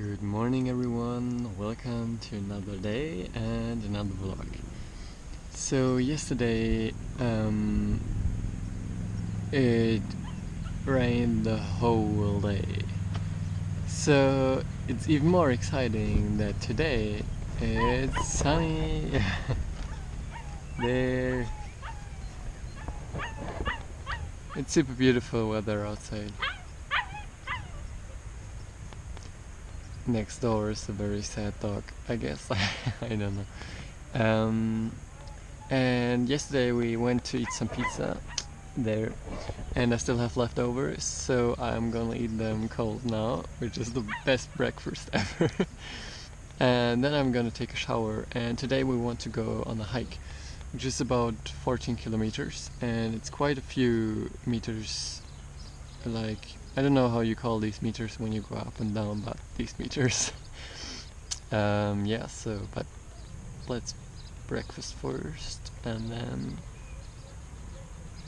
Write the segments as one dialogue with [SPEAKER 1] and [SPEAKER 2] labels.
[SPEAKER 1] Good morning everyone, welcome to another day and another vlog. So yesterday it rained the whole day. So it's even more exciting that today it's sunny. There. It's super beautiful weather outside. Next door is a very sad dog, I guess. I don't know. And yesterday we went to eat some pizza there, and I still have leftovers, so I'm gonna eat them cold now, which is the best breakfast ever. And then I'm gonna take a shower, and today we want to go on a hike, which is about 14 kilometers, and it's quite a few meters, like, I don't know how you call these meters when you go up and down, but these meters. Yeah, so, but let's breakfast first and then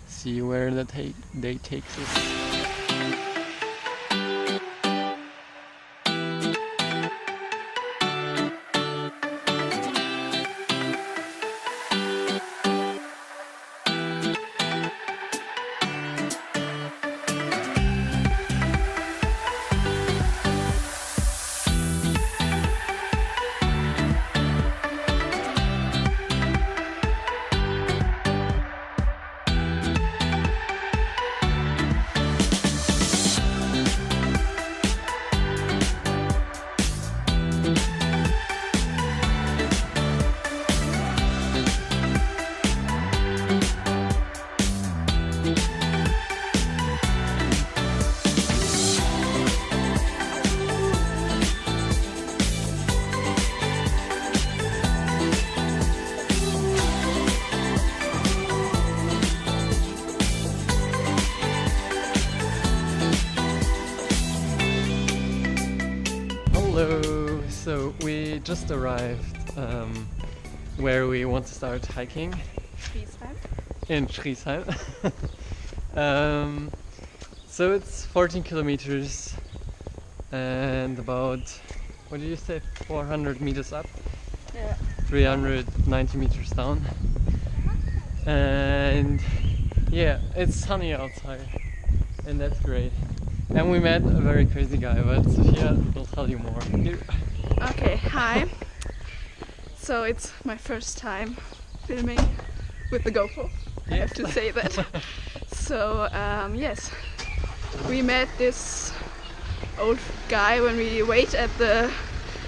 [SPEAKER 1] see where the day takes us. Hello! So we just arrived where we want to start hiking. In Friesheim. So it's 14 kilometers and about, what did you say, 400 meters up? Yeah. 390 meters down. And yeah, it's sunny outside and that's great. And we met a very crazy guy, but Sophia will tell you more. Here.
[SPEAKER 2] Okay, hi. So it's my first time filming with the GoPro. I have to say that. So yes, we met this old guy when we wait at the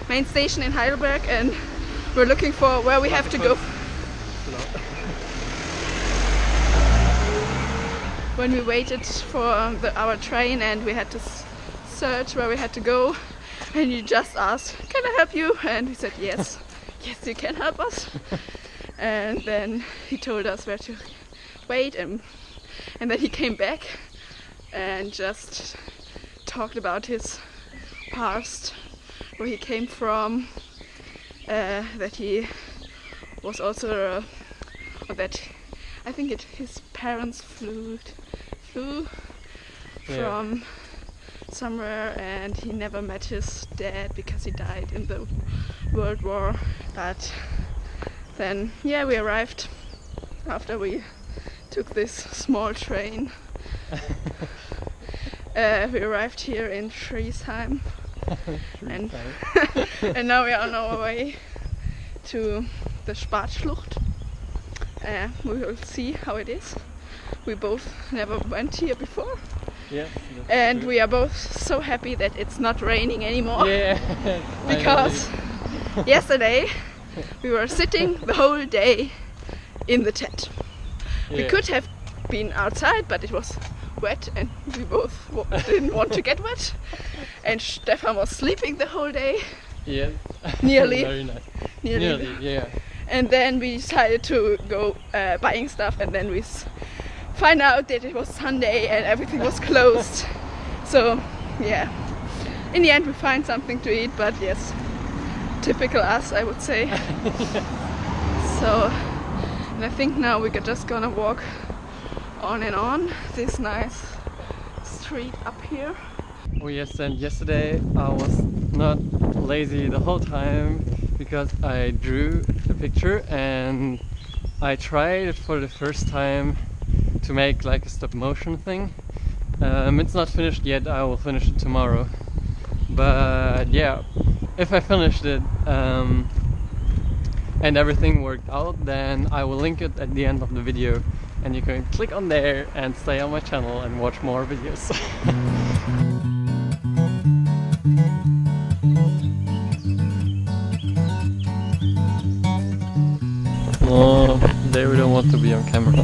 [SPEAKER 2] main station in Heidelberg, and we're looking for where we have to go. When we waited for our train and we had to search where we had to go, and he just asked, "Can I help you?" And we said yes. Yes, you can help us. And then he told us where to wait, and then he came back and just talked about his past, where he came from, that he was also that I think his parents flew from somewhere, and he never met his dad because he died in the World War. But then, yeah, we arrived after we took this small train. We arrived here in Friesheim, and now we are on our way to the Spatzschlucht. We will see how it is. We both never went here before.
[SPEAKER 1] Yeah,
[SPEAKER 2] and true. We are both so happy that it's not raining anymore.
[SPEAKER 1] Yeah,
[SPEAKER 2] because yesterday we were sitting the whole day in the tent. Yeah. We could have been outside, but it was wet and we both didn't want to get wet. And Stefan was sleeping the whole day.
[SPEAKER 1] Yeah.
[SPEAKER 2] Nearly.
[SPEAKER 1] Very nice.
[SPEAKER 2] Nearly,
[SPEAKER 1] yeah.
[SPEAKER 2] And then we decided to go buying stuff, and then we find out that it was Sunday and everything was closed. So yeah, in the end we find something to eat, but yes, typical us, I would say. So, and I think now we're just gonna walk on and on this nice street up here.
[SPEAKER 1] Oh yes, and yesterday I was not lazy the whole time because I drew the picture and I tried for the first time to make like a stop motion thing. It's not finished yet, I will finish it tomorrow. But yeah, if I finished it and everything worked out, then I will link it at the end of the video and you can click on there and stay on my channel and watch more videos. No, they don't want to be on camera.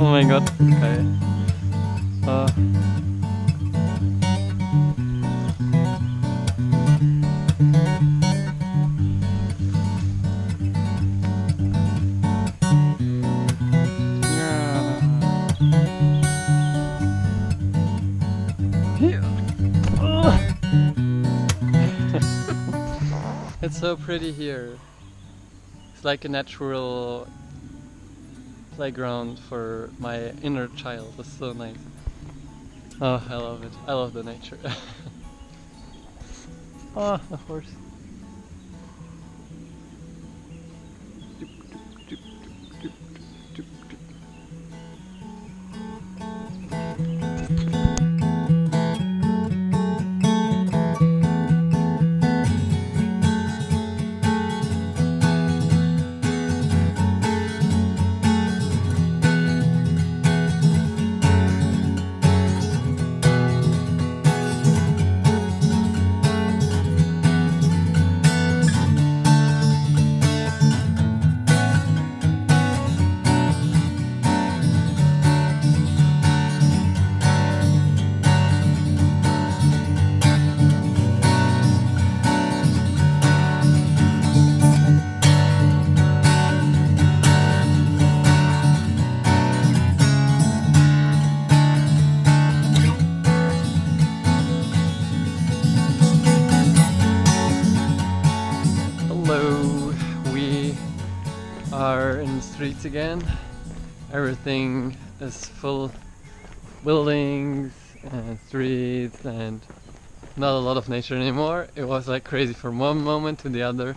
[SPEAKER 1] Oh my god, okay. It's so pretty here. It's like a natural playground for my inner child. It's so nice. Oh, I love it. I love the nature. Oh, a horse. Are in the streets again. Everything is full buildings and streets and not a lot of nature anymore. It was like crazy from one moment to the other.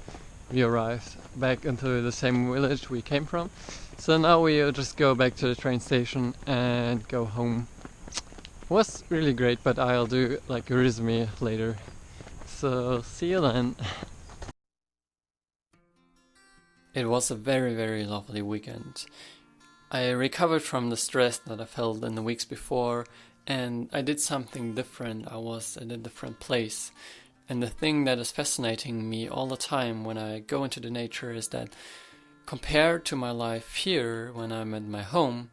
[SPEAKER 1] We arrived back into the same village we came from. So now we'll just go back to the train station and go home. It was really great, but I'll do like a resume later. So see you then. It was a very, very lovely weekend. I recovered from the stress that I felt in the weeks before, and I did something different. I was in a different place. And the thing that is fascinating me all the time when I go into the nature is that compared to my life here when I'm at my home,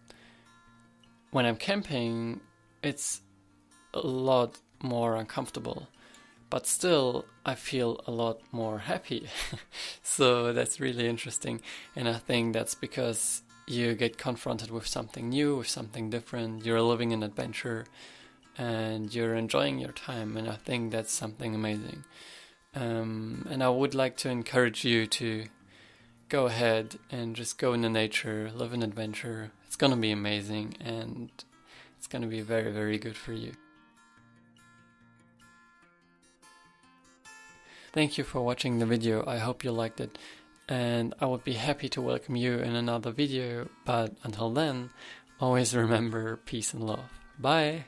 [SPEAKER 1] when I'm camping, it's a lot more uncomfortable. But still, I feel a lot more happy. So that's really interesting. And I think that's because you get confronted with something new, with something different. You're living an adventure and you're enjoying your time. And I think that's something amazing. And I would like to encourage you to go ahead and just go in the nature, live an adventure. It's going to be amazing and it's going to be very, very good for you. Thank you for watching the video. I hope you liked it, and I would be happy to welcome you in another video, but until then, always remember peace and love. Bye!